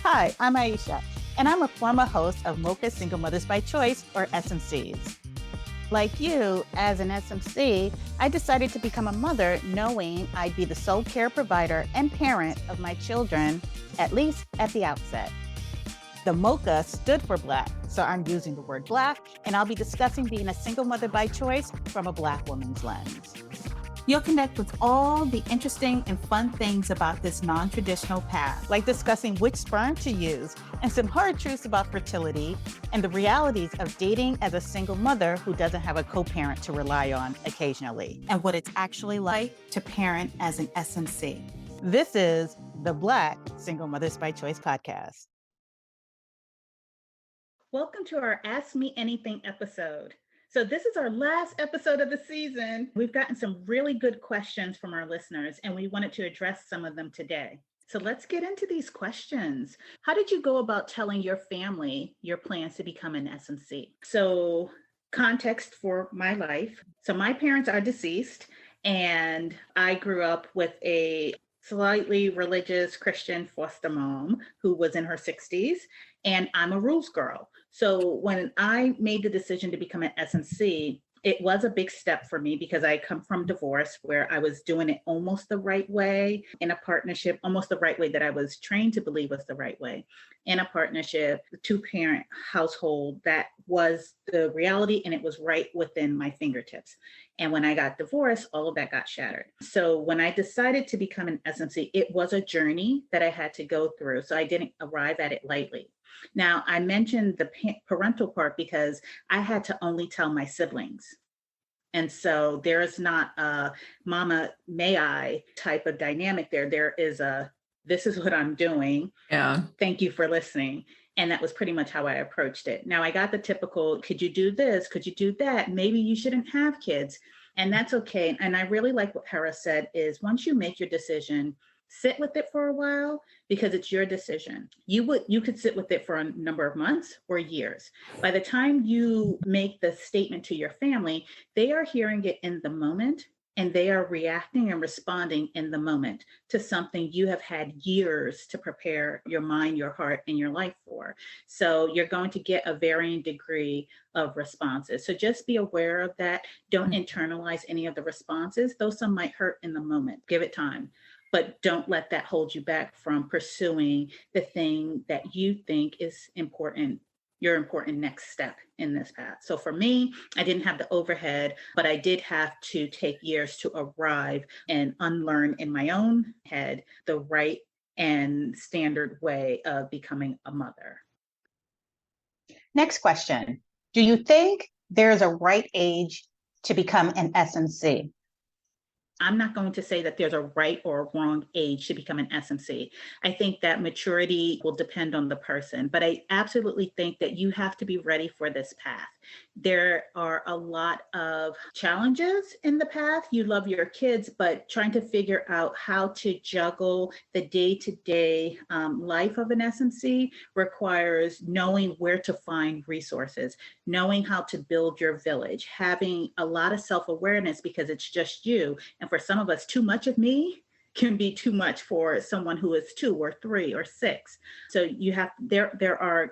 Hi, I'm Aisha, and I'm a former host of Mocha Single Mothers by Choice, or SMCs. Like you, as an SMC, I decided to become a mother knowing I'd be the sole care provider and parent of my children, at least at the outset. The Mocha stood for Black, so I'm using the word Black, and I'll be discussing being a single mother by choice from a Black woman's lens. You'll connect with all the interesting and fun things about this non-traditional path, like discussing which sperm to use and some hard truths about fertility and the realities of dating as a single mother who doesn't have a co-parent to rely on occasionally, and what it's actually like to parent as an SMC. This is the Black Single Mothers by Choice podcast. Welcome to our Ask Me Anything episode. So this is our last episode of the season. We've gotten some really good questions from our listeners, and we wanted to address some of them today. So let's get into these questions. How did you go about telling your family your plans to become an SMC? So context for my life. So my parents are deceased, and I grew up with a slightly religious Christian foster mom who was in her 60s, and I'm a rules girl. So when I made the decision to become an SMC, it was a big step for me because I come from divorce where I was doing it almost the right way in a partnership, almost the right way that I was trained to believe was the right way. In a partnership, a two-parent household, that was the reality, and it was right within my fingertips. And when I got divorced, all of that got shattered. So when I decided to become an SMC, it was a journey that I had to go through. So I didn't arrive at it lightly. Now, I mentioned the parental part because I had to only tell my siblings. And so there is not a mama, may I type of dynamic there. There is a, this is what I'm doing. Yeah. Thank you for listening. And that was pretty much how I approached it. Now I got the typical, could you do this? Could you do that? Maybe you shouldn't have kids. And that's okay. And I really like what Hera said is once you make your decision, sit with it for a while because it's your decision. You could sit with it for a number of months or years. By the time you make the statement to your family, they are hearing it in the moment and they are reacting and responding in the moment to something you have had years to prepare your mind, your heart, and your life for. So you're going to get a varying degree of responses. So just be aware of that. Don't internalize any of the responses, though some might hurt in the moment. Give it time. But don't let that hold you back from pursuing the thing that you think is important, your important next step in this path. So for me, I didn't have the overhead, but I did have to take years to arrive and unlearn in my own head the right and standard way of becoming a mother. Next question. Do you think there's a right age to become an SMC? I'm not going to say that there's a right or a wrong age to become an SMC. I think that maturity will depend on the person, but I absolutely think that you have to be ready for this path. There are a lot of challenges in the path. You love your kids, but trying to figure out how to juggle the day-to-day life of an SMC requires knowing where to find resources, knowing how to build your village, having a lot of self-awareness because it's just you. And for some of us, too much of me can be too much for someone who is 2 or 3 or 6. So you have, there are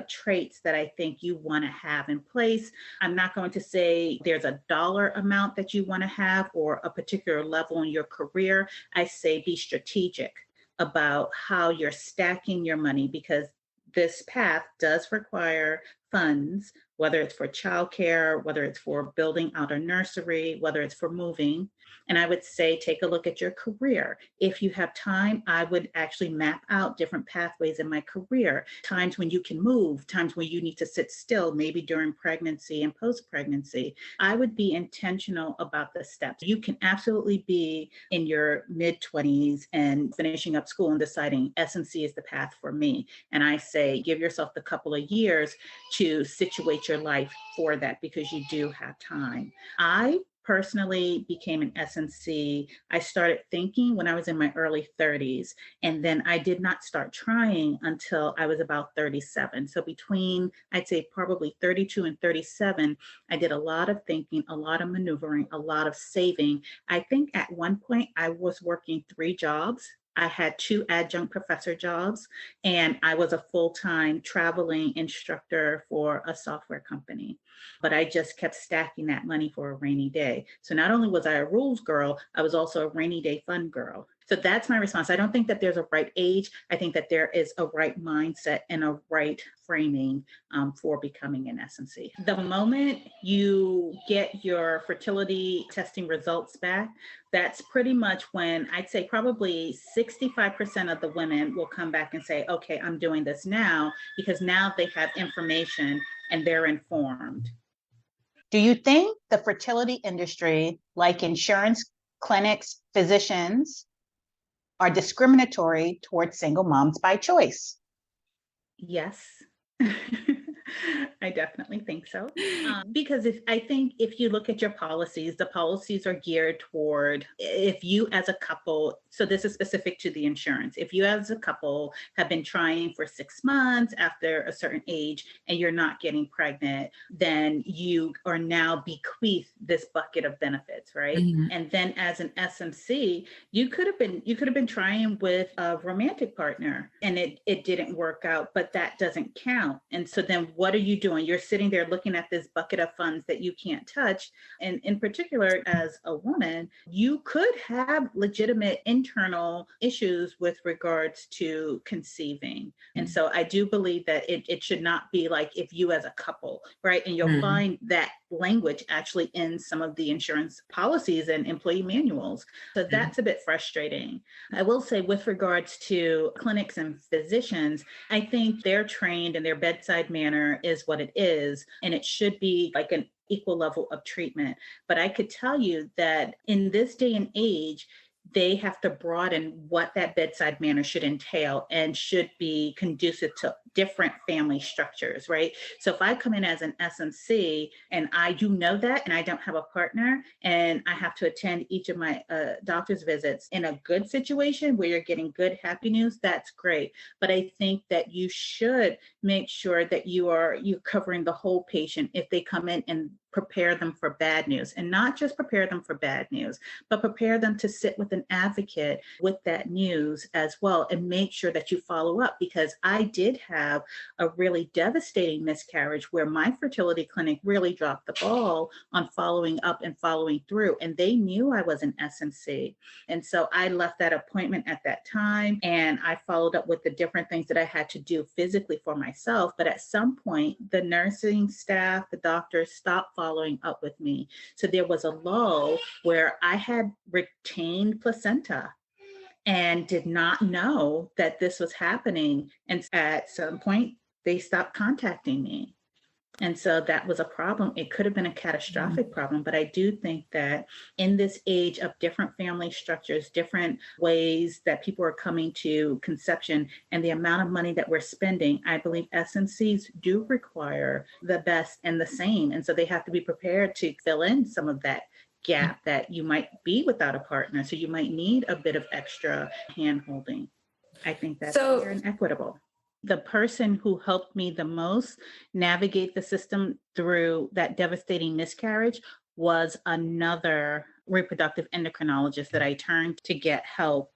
traits that I think you want to have in place. I'm not going to say there's a dollar amount that you want to have or a particular level in your career. I say be strategic about how you're stacking your money because this path does require funds, whether it's for childcare, whether it's for building out a nursery, whether it's for moving. And I would say, take a look at your career. If you have time, I would actually map out different pathways in my career, times when you can move, times when you need to sit still, maybe during pregnancy and post-pregnancy. I would be intentional about the steps. You can absolutely be in your mid-20s and finishing up school and deciding SMC is the path for me. And I say, give yourself the couple of years to situate your life for that because you do have time. I personally became an SMC. I started thinking when I was in my early 30s, and then I did not start trying until I was about 37. So between, I'd say probably 32 and 37, I did a lot of thinking, a lot of maneuvering, a lot of saving. I think at one point I was working 3 jobs. I had 2 adjunct professor jobs, and I was a full-time traveling instructor for a software company. But I just kept stacking that money for a rainy day. So not only was I a rules girl, I was also a rainy day fun girl. So that's my response. I don't think that there's a right age. I think that there is a right mindset and a right framing for becoming an S&C. The moment you get your fertility testing results back, that's pretty much when I'd say probably 65% of the women will come back and say, okay, I'm doing this now, because now they have information and they're informed. Do you think the fertility industry, like insurance clinics, physicians, are discriminatory towards single moms by choice? Yes. I definitely think so. Because I think if you look at your policies, the policies are geared toward if you as a couple, so this is specific to the insurance, if you as a couple have been trying for 6 months after a certain age and you're not getting pregnant, then you are now bequeathed this bucket of benefits, right? Mm-hmm. And then as an SMC, you could have been trying with a romantic partner and it didn't work out, but that doesn't count. And so then what are you doing? You're sitting there looking at this bucket of funds that you can't touch. And in particular, as a woman, you could have legitimate internal issues with regards to conceiving. And so I do believe that it should not be like if you as a couple, right? And you'll find that language actually in some of the insurance policies and employee manuals. So that's a bit frustrating. I will say with regards to clinics and physicians, I think they're trained and their bedside manner is what it is, and it should be like an equal level of treatment. But I could tell you that in this day and age, they have to broaden what that bedside manner should entail and should be conducive to different family structures, right? So if I come in as an SMC and I do know that and I don't have a partner and I have to attend each of my doctor's visits in a good situation where you're getting good, happy news, that's great. But I think that you should make sure that you're covering the whole patient if they come in and prepare them for bad news, and not just prepare them for bad news, but prepare them to sit with an advocate with that news as well, and make sure that you follow up. Because I did have a really devastating miscarriage where my fertility clinic really dropped the ball on following up and following through, and they knew I was an SMC. And so I left that appointment at that time and I followed up with the different things that I had to do physically for myself. But at some point, the nursing staff, the doctors stopped following up with me. So there was a lull where I had retained placenta and did not know that this was happening. And at some point, they stopped contacting me. And so that was a problem. It could have been a catastrophic problem, but I do think that in this age of different family structures, different ways that people are coming to conception, and the amount of money that we're spending, I believe SMCs do require the best and the same. And so they have to be prepared to fill in some of that gap that you might be without a partner. So you might need a bit of extra hand holding. I think that's fair and equitable. The person who helped me the most navigate the system through that devastating miscarriage was another reproductive endocrinologist that I turned to get help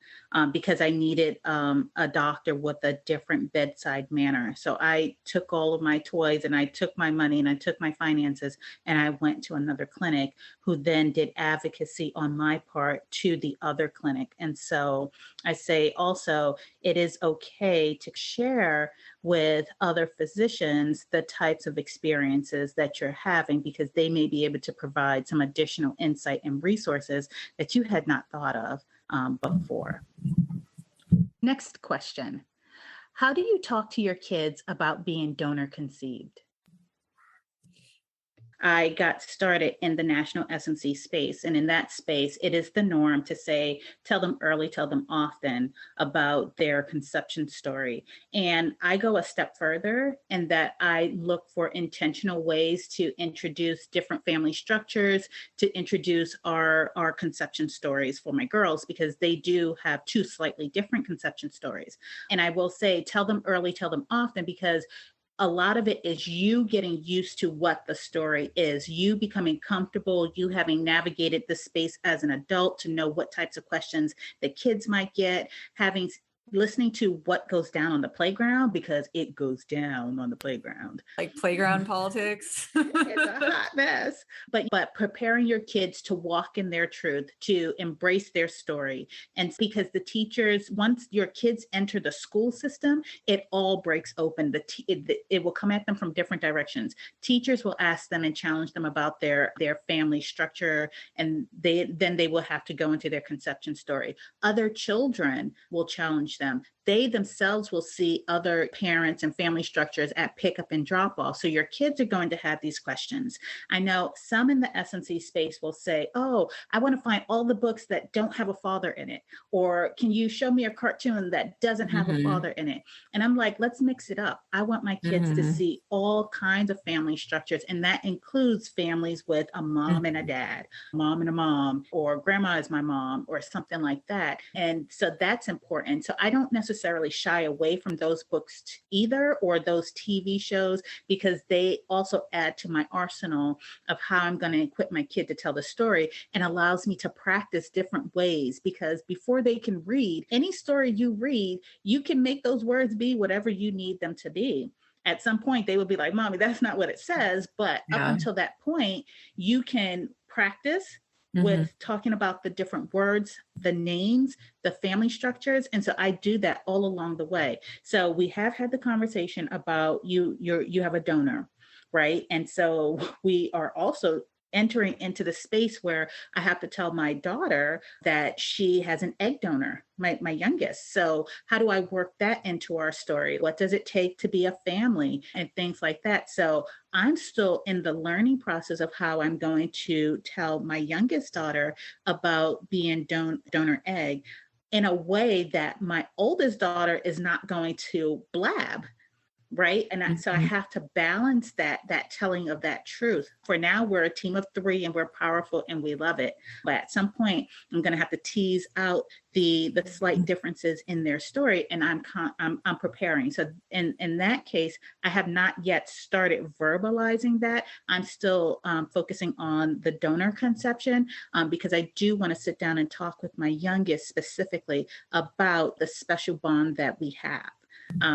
because I needed a doctor with a different bedside manner. So I took all of my toys and I took my money and I took my finances and I went to another clinic who then did advocacy on my part to the other clinic. And so I say also, it is okay to share with other physicians the types of experiences that you're having, because they may be able to provide some additional insight and resources that you had not thought of before. Next question. How do you talk to your kids about being donor conceived? I got started in the national S&C space. And in that space, it is the norm to say, tell them early, tell them often about their conception story. And I go a step further in that I look for intentional ways to introduce different family structures, to introduce our conception stories for my girls, because they do have two slightly different conception stories. And I will say, tell them early, tell them often, because a lot of it is you getting used to what the story is, you becoming comfortable, you having navigated the space as an adult to know what types of questions the kids might get, having listening to what goes down on the playground, because it goes down on the playground. Like playground politics. It's a hot mess. But preparing your kids to walk in their truth, to embrace their story. And because the teachers, once your kids enter the school system, it all breaks open. It will come at them from different directions. Teachers will ask them and challenge them about their family structure, and then they will have to go into their conception story. Other children will challenge them. They themselves will see other parents and family structures at pickup and drop off. So your kids are going to have these questions. I know some in the S&C space will say, oh, I want to find all the books that don't have a father in it. Or can you show me a cartoon that doesn't have a father in it? And I'm like, let's mix it up. I want my kids to see all kinds of family structures. And that includes families with a mom and a dad, mom and a mom, or grandma is my mom, or something like that. And so that's important. So I don't necessarily shy away from those books either, or those TV shows, because they also add to my arsenal of how I'm going to equip my kid to tell the story, and allows me to practice different ways. Because before they can read any story you read, you can make those words be whatever you need them to be. At some point, they will be like, Mommy, that's not what it says. But up until that point, you can practice with talking about the different words, the names, the family structures. And so I do that all along the way. So we have had the conversation about you have a donor, right? And so we are also entering into the space where I have to tell my daughter that she has an egg donor, my youngest. So how do I work that into our story? What does it take to be a family and things like that? So I'm still in the learning process of how I'm going to tell my youngest daughter about being donor egg in a way that my oldest daughter is not going to blab. Right. And so I have to balance that telling of that truth. For now, we're a team of 3 and we're powerful and we love it. But at some point, I'm going to have to tease out the slight differences in their story. And I'm preparing. So in that case, I have not yet started verbalizing that. I'm still focusing on the donor conception because I do want to sit down and talk with my youngest specifically about the special bond that we have.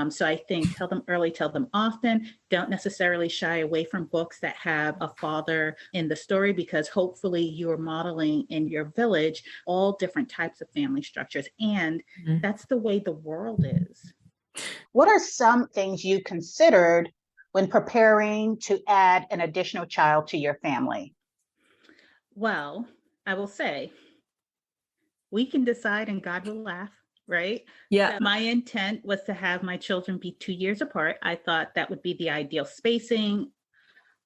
So I think tell them early, tell them often. Don't necessarily shy away from books that have a father in the story, because hopefully you're modeling in your village all different types of family structures. And that's the way the world is. What are some things you considered when preparing to add an additional child to your family? Well, I will say, we can decide and God will laugh. Right? Yeah. So my intent was to have my children be 2 years apart. I thought that would be the ideal spacing.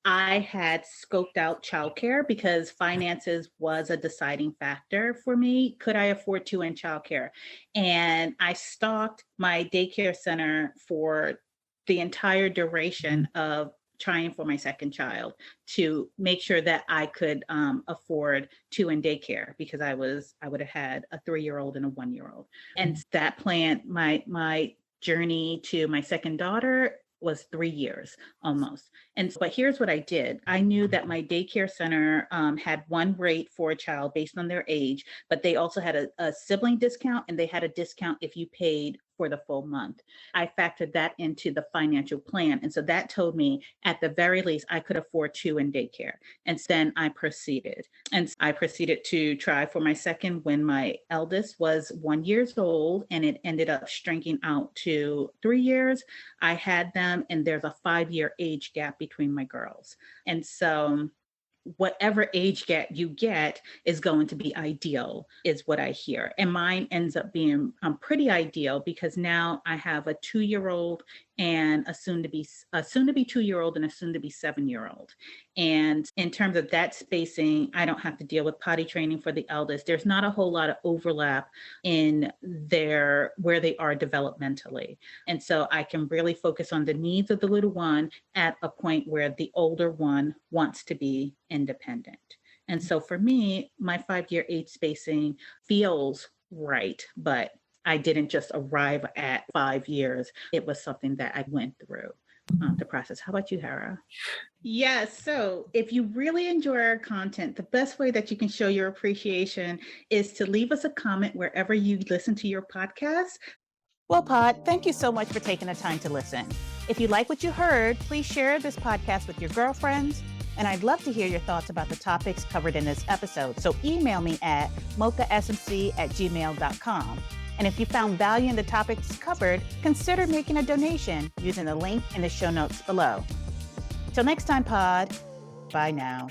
I had scoped out childcare because finances was a deciding factor for me. Could I afford 2 in childcare? And I stalked my daycare center for the entire duration of trying for my second child to make sure that I could afford 2 in daycare, because I would have had a 3-year-old and a 1-year-old. And that plan, my journey to my second daughter was 3 years almost. But here's what I did. I knew that my daycare center had one rate for a child based on their age, but they also had a sibling discount, and they had a discount if you paid for the full month. I factored that into the financial plan. And so that told me at the very least, I could afford 2 in daycare. And then I proceeded. And I proceeded to try for my second when my eldest was 1 year old, and it ended up shrinking out to 3 years. I had them, and there's a 5-year age gap between my girls. And so whatever age gap you get is going to be ideal, is what I hear. And mine ends up being pretty ideal, because now I have a 2-year-old and a soon to be 2-year-old and a soon to be 7-year-old. And in terms of that spacing, I don't have to deal with potty training for the eldest. There's not a whole lot of overlap in where they are developmentally. And so I can really focus on the needs of the little one at a point where the older one wants to be independent. And so for me, my 5-year age spacing feels right, but I didn't just arrive at 5 years. It was something that I went through. to process. How about you, Hera? Yes. So if you really enjoy our content, the best way that you can show your appreciation is to leave us a comment wherever you listen to your podcast. Well, Pod, thank you so much for taking the time to listen. If you like what you heard, please share this podcast with your girlfriends. And I'd love to hear your thoughts about the topics covered in this episode. So email me at mochasmc@gmail.com. And if you found value in the topics covered, consider making a donation using the link in the show notes below. Till next time, Pod. Bye now.